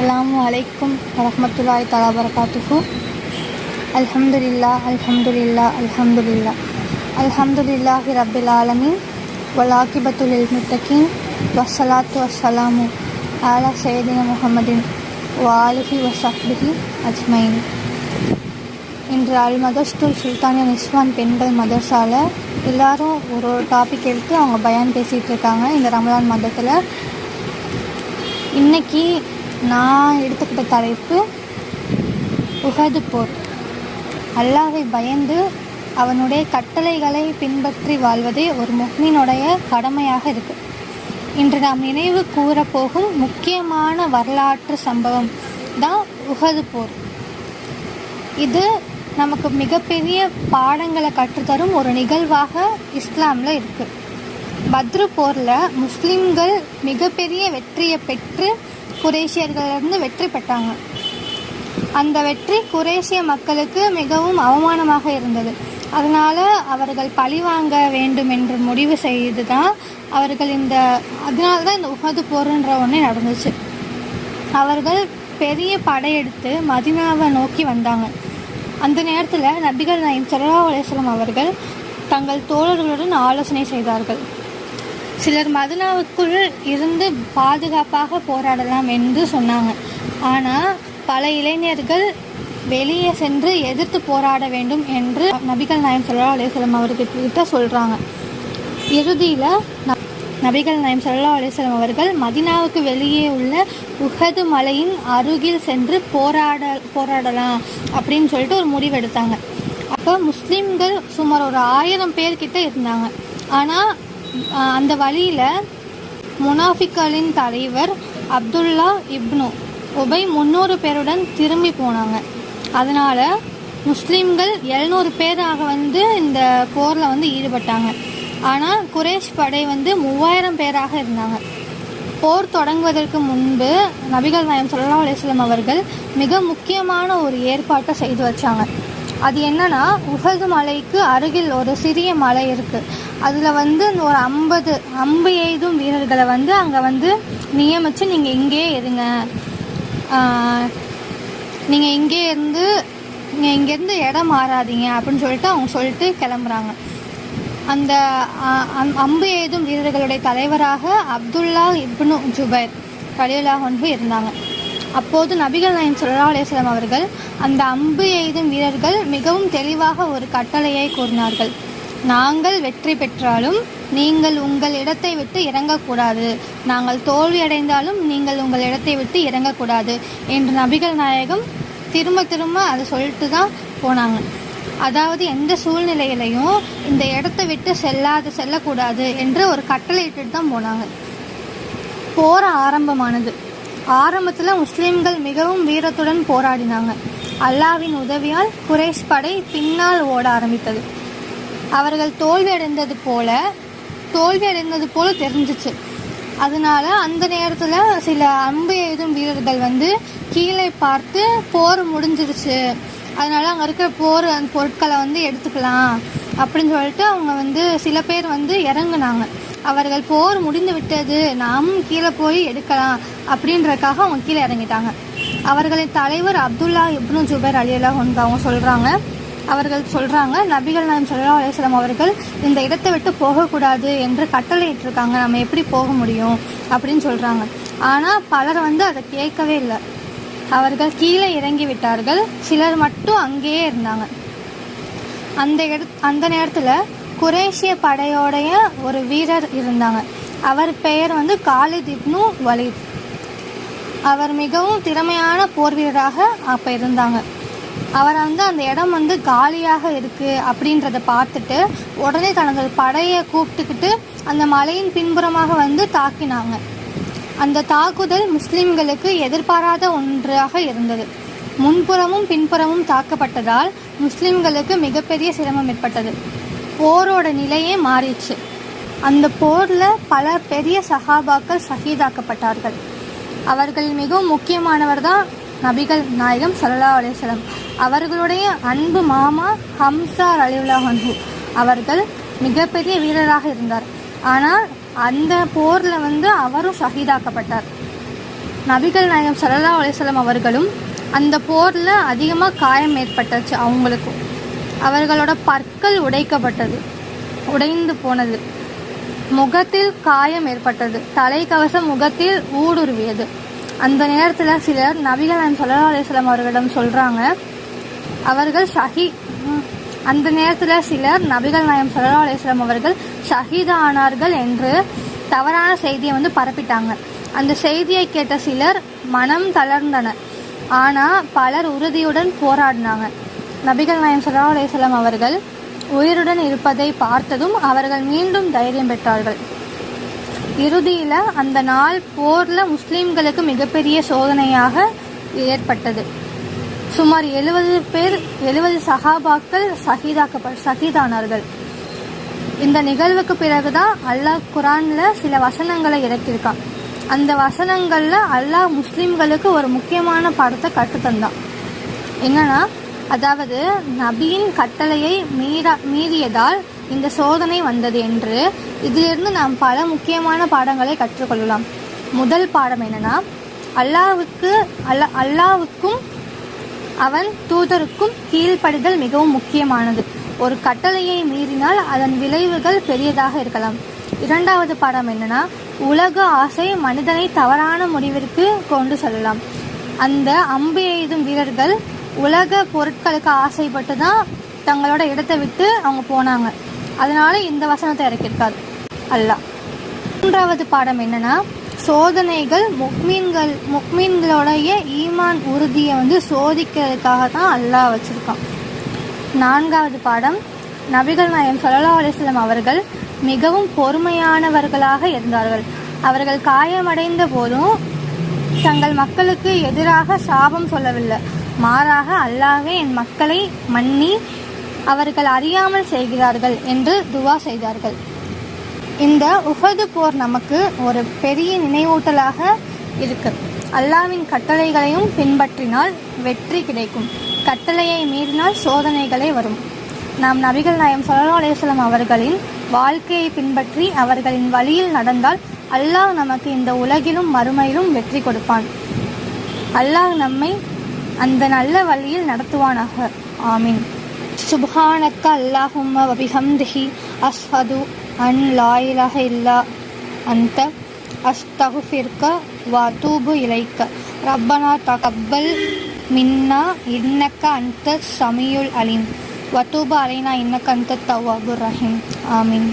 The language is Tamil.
அஸ்ஸலாமு அலைக்கும் வரஹ்மத்துல்லாஹி தஆலா வபரகாத்துஹு. அல்ஹம்துலில்லாஹ் அல்ஹம்துலில்லாஹ் அல்ஹம்துலில்லாஹ் அல்ஹம்துலில்லாஹி ரப்பில் ஆலமீன் வல் ஆகிபத்து லில் முத்தகீன் வஸ்ஸலாத்து வஸ்ஸலாமு அலா சய்யிதினா முஹம்மதின் வ ஆலிஹி வ ஸஹ்பிஹி அஜ்மைன். இன்று அல்-மதர்ஸத்துல் சுல்தானியா நிஸ்வான் பெண்கள் மதர்சாவில் எல்லாரும் ஒரு டாபிக் எடுத்து அவங்க பயான் பேசிகிட்டு இருக்காங்க இந்த ரமலான் மாதத்தில். இன்றைக்கி நான் எடுத்துக்கிட்ட தலைப்பு உஹது போர். அல்லாஹ்வை பயந்து அவனுடைய கட்டளைகளை பின்பற்றி வாழ்வதே ஒரு முஃமினுடைய கடமையாக இருக்குது. இன்று நாம் நினைவு கூறப்போகும் முக்கியமான வரலாற்று சம்பவம் தான் உஹது போர். இது நமக்கு மிகப்பெரிய பாடங்களை கற்றுத்தரும் ஒரு நிகழ்வாக இஸ்லாமில் இருக்குது. பத்ரு போரில் முஸ்லீம்கள் மிகப்பெரிய வெற்றியை பெற்று குறைஷியர்களிலிருந்து வெற்றி பெற்றாங்க. அந்த வெற்றி குறைஷிய மக்களுக்கு மிகவும் அவமானமாக இருந்தது. அதனால் அவர்கள் பழிவாங்க வேண்டும் என்று முடிவு செய்து தான் அவர்கள் அதனால தான் இந்த உஹது போருன்ற ஒன்று நடந்துச்சு. அவர்கள் பெரிய படையெடுத்து மதீனாவை நோக்கி வந்தாங்க. அந்த நேரத்தில் நபிகள் நாயகம் ஸல்லல்லாஹு அலைஹி வஸல்லம் அவர்கள் தங்கள் தோழர்களுடன் ஆலோசனை செய்தார்கள். சிலர் மதீனாவுக்குள் இருந்து பாதுகாப்பாக போராடலாம் என்று சொன்னாங்க. ஆனால் பல இளைஞர்கள் வெளியே சென்று எதிர்த்து போராட வேண்டும் என்று நபிகள் நாயகம் ஸல்லல்லாஹு அலைஹி வஸல்லம் அவர்கிட்ட சொல்கிறாங்க. இறுதியில் நபிகள் நாயகம் ஸல்லல்லாஹு அலைஹி வஸல்லம் அவர்கள் மதீனாவுக்கு வெளியே உள்ள உஹது மலையின் அருகில் சென்று போராடலாம் அப்படின்னு சொல்லிட்டு ஒரு முடிவெடுத்தாங்க. அப்போ முஸ்லீம்கள் சுமார் ஒரு 1000 பேர்கிட்ட இருந்தாங்க. ஆனால் அந்த வழியில் முனாஃபிக்களின் தலைவர் அப்துல்லா இப்னு உபை 300 பேருடன் திரும்பி போனாங்க. அதனால் முஸ்லீம்கள் 700 பேராக இந்த போரில் ஈடுபட்டாங்க. ஆனால் குறைஷ் படை 3000 பேராக இருந்தாங்க. போர் தொடங்குவதற்கு முன்பு நபிகள் நாயகம் ஸல்லல்லாஹு அலைஹி வஸல்லம் அவர்கள் மிக முக்கியமான ஒரு ஏற்பாட்டை செய்து வச்சாங்க. அது என்னன்னா, உஹது மலைக்கு அருகில் ஒரு சிறிய மலை இருக்குது. அதில் ஒரு 50 அம்பு எய்தும் வீரர்களை அங்கே நியமித்து நீங்கள் இங்கே இருங்க, நீங்கள் இங்கேருந்து இடம் மாறாதீங்க அப்படின்னு சொல்லிட்டு கிளம்புறாங்க. அந்த அம்பு எய்தும் வீரர்களுடைய தலைவராக அப்துல்லா இப்னு ஜுபைர் ரலியல்லாஹு அன்ஹு இருந்தாங்க. அப்போது நபிகள் நாயகம் ஸல்லல்லாஹு அலைஹி வஸல்லம் அவர்கள் அந்த அம்பு எய்தும் வீரர்கள் மிகவும் தெளிவாக ஒரு கட்டளையை கூறினார்கள். நாங்கள் வெற்றி பெற்றாலும் நீங்கள் உங்கள் இடத்தை விட்டு இறங்கக்கூடாது, நாங்கள் தோல்வி அடைந்தாலும் நீங்கள் உங்கள் இடத்தை விட்டு இறங்கக்கூடாது என்று நபிகள் நாயகம் திரும்ப அதை சொல்லிட்டு தான் போனாங்க. அதாவது எந்த சூழ்நிலையிலையும் இந்த இடத்தை விட்டு செல்லக்கூடாது என்று ஒரு கட்டளை இட்டுட்டு தான் போனாங்க. போர் ஆரம்பமானது. ஆரம்பத்தில் முஸ்லீம்கள் மிகவும் வீரத்துடன் போராடினாங்க. அல்லாஹ்வின் உதவியால் குறைஷ் படை பின்னால் ஓட ஆரம்பித்தது. அவர்கள் தோல்வி அடைந்தது போல தெரிஞ்சிச்சு. அதனால அந்த நேரத்தில் சில அம்பு எய்தும் வீரர்கள் கீழே பார்த்து போர் முடிஞ்சிருச்சு, அதனால அங்கே இருக்கிற பொருட்களை எடுத்துக்கலாம் அப்படின்னு சொல்லிட்டு அவங்க சில பேர் இறங்குனாங்க. அவர்கள் போர் முடிந்து விட்டது, நாமும் கீழே போய் எடுக்கலாம் அப்படின்றதுக்காக அவங்க கீழே இறங்கிட்டாங்க. அவர்களின் தலைவர் அப்துல்லா இப்னு ஜுபைர் ரலியல்லாஹு அன்ஹு அவர்கள் சொல்கிறாங்க, நபிகள் நாயகம் ஸல்லல்லாஹு அலைஹி வஸல்லம் அவர்கள் இந்த இடத்தை விட்டு போகக்கூடாது என்று கட்டளையிட்டிருக்காங்க, நம்ம எப்படி போக முடியும் அப்படின்னு சொல்கிறாங்க. ஆனால் பலர் அதை கேட்கவே இல்லை. அவர்கள் கீழே இறங்கி விட்டார்கள். சிலர் மட்டும் அங்கேயே இருந்தாங்க. அந்த நேரத்தில் குறைஷிய படையோடைய ஒரு வீரர் இருந்தாங்க. அவர் பெயர் காலித் இப்னு வலீத். அவர் மிகவும் திறமையான போர் வீரராக அப்போ இருந்தாங்க. அவர் அந்த இடம் காலியாக இருக்குது அப்படின்றத பார்த்துட்டு உடனே தனது படையை கூப்பிட்டுக்கிட்டு அந்த மலையின் பின்புறமாக தாக்கினாங்க. அந்த தாக்குதல் முஸ்லிம்களுக்கு எதிர்பாராத ஒன்றாக இருந்தது. முன்புறமும் பின்புறமும் தாக்கப்பட்டதால் முஸ்லிம்களுக்கு மிகப்பெரிய சிரமம் ஏற்பட்டது. போரோட நிலையே மாறிச்சு. அந்த போரில் பல பெரிய சஹாபாக்கள் ஷஹீதாக்கப்பட்டார்கள். அவர்களில் மிகவும் முக்கியமானவர் தான் நபிகள் நாயகம் ஸல்லல்லாஹு அலைஹி வஸல்லம். அவர்களுடைய அன்பு மாமா ஹம்ஸா ரலியல்லாஹு அன்ஹு அவர்கள் மிகப்பெரிய வீரராக இருந்தார். ஆனால் அந்த போரில் அவரும் ஷஹீதாக்கப்பட்டார். நபிகள் நாயகம் ஸல்லல்லாஹு அலைஹி வஸல்லம் அவர்களும் அந்த போரில் அதிகமாக காயம் ஏற்பட்டுச்சு. அவங்களுக்கும் அவர்களோட பற்கள் உடைந்து போனது, முகத்தில் காயம் ஏற்பட்டது, தலைக்கவசம் முகத்தில் ஊடுருவியது. அந்த நேரத்தில் சிலர் நபிகள் நாயகம் ஸல்லல்லாஹு அலைஹி வஸல்லம் அவர்களிடம் சொல்கிறாங்க, அந்த நேரத்தில் சிலர் நபிகள் நாயகம் ஸல்லல்லாஹு அலைஹி வஸல்லம் அவர்கள் ஷஹீதானார்கள் என்று தவறான செய்தியை பரப்பிட்டாங்க. அந்த செய்தியை கேட்ட சிலர் மனம் தளர்ந்தனர். ஆனால் பலர் உறுதியுடன் போராடினாங்க. நபிகள் நாயகம் ஸல்லல்லாஹு அலைஹி வஸல்லம் அவர்கள் உயிருடன் இருப்பதை பார்த்ததும் அவர்கள் மீண்டும் தைரியம் பெற்றார்கள். இறுதியில் அந்த நாள் போரில் முஸ்லீம்களுக்கு மிகப்பெரிய சோதனையாக ஏற்பட்டது. சுமார் 70 சஹாபாக்கள் ஷஹீதானார்கள். இந்த நிகழ்வுக்கு பிறகுதான் அல்லாஹ் குர்ஆனில் சில வசனங்களை இறக்கியிருக்கான். அந்த வசனங்களில் அல்லாஹ் முஸ்லீம்களுக்கு ஒரு முக்கியமான பாடத்தை கற்றுத்தந்தான். என்னன்னா, அதாவது நபியின் கட்டளையை மீறியதால் இந்த சோதனை வந்தது என்று. இதிலிருந்து நாம் பல முக்கியமான பாடங்களை கற்றுக்கொள்ளலாம். முதல் பாடம் என்னன்னா, அல்லாஹ்வுக்கும் அவன் தூதருக்கும் கீழ்ப்படிதல் மிகவும் முக்கியமானது. ஒரு கட்டளையை மீறினால் அதன் விளைவுகள் பெரியதாக இருக்கலாம். இரண்டாவது பாடம் என்னன்னா, உலக ஆசை மனிதனை தவறான முடிவிற்கு கொண்டு செல்லலாம். அந்த அம்பு எய்தும் வீரர்கள் உலக பொருட்களுக்கு ஆசைப்பட்டு தான் தங்களோட இடத்தை விட்டு அவங்க போனாங்க. அதனால இந்த வசனத்தை இறக்கியிருக்காரு அல்லாஹ். மூன்றாவது பாடம் என்னன்னா, சோதனைகள் முக்மீன்களுடைய ஈமான் உறுதியை சோதிக்கிறதுக்காக தான் அல்லாஹ் வச்சிருக்கான். நான்காவது பாடம், நபிகள் நாயகம் ஸல்லல்லாஹு அலைஹி வஸல்லம் அவர்கள் மிகவும் பொறுமையானவர்களாக இருந்தார்கள். அவர்கள் காயமடைந்த போதும் தங்கள் மக்களுக்கு எதிராக சாபம் சொல்லவில்லை. மாறாக அல்லாஹ்வே என் மக்களை மன்னி, அவர்கள் அறியாமல் செய்கிறார்கள் என்று துவா செய்தார்கள். இந்த உஹது போர் நமக்கு ஒரு பெரிய நினைவூட்டலாக இருக்கு. அல்லாஹ்வின் கட்டளைகளையும் பின்பற்றினால் வெற்றி கிடைக்கும், கட்டளையை மீறினால் சோதனைகளே வரும். நாம் நபிகள் நாயகம் ஸல்லல்லாஹு அலைஹி வஸல்லம் அவர்களின் வாழ்க்கையை பின்பற்றி அவர்களின் வழியில் நடந்தால் அல்லாஹ் நமக்கு இந்த உலகிலும் மறுமையிலும் வெற்றி கொடுப்பான். அல்லாஹ் நம்மை அந்த நல்ல வழியில் நடத்துவானாக. ஆமீன். சுப்ஹானக்க அல்லாஹும்ம வபிஹம்திஹி அஸ்ஹது அன் லா இலாஹ இல்லா அன்த அஸ்தக்ஃபிருக்க வ அதூபு இலைக்க. ரப்பனா தகப்பல் மின்னா இன்னக்க அன்த ஸமீயுல் அலீம் வ தூபு அலைனா இன்னக்க அன்த தவ்வாபுர் ரஹீம். ஆமீன்.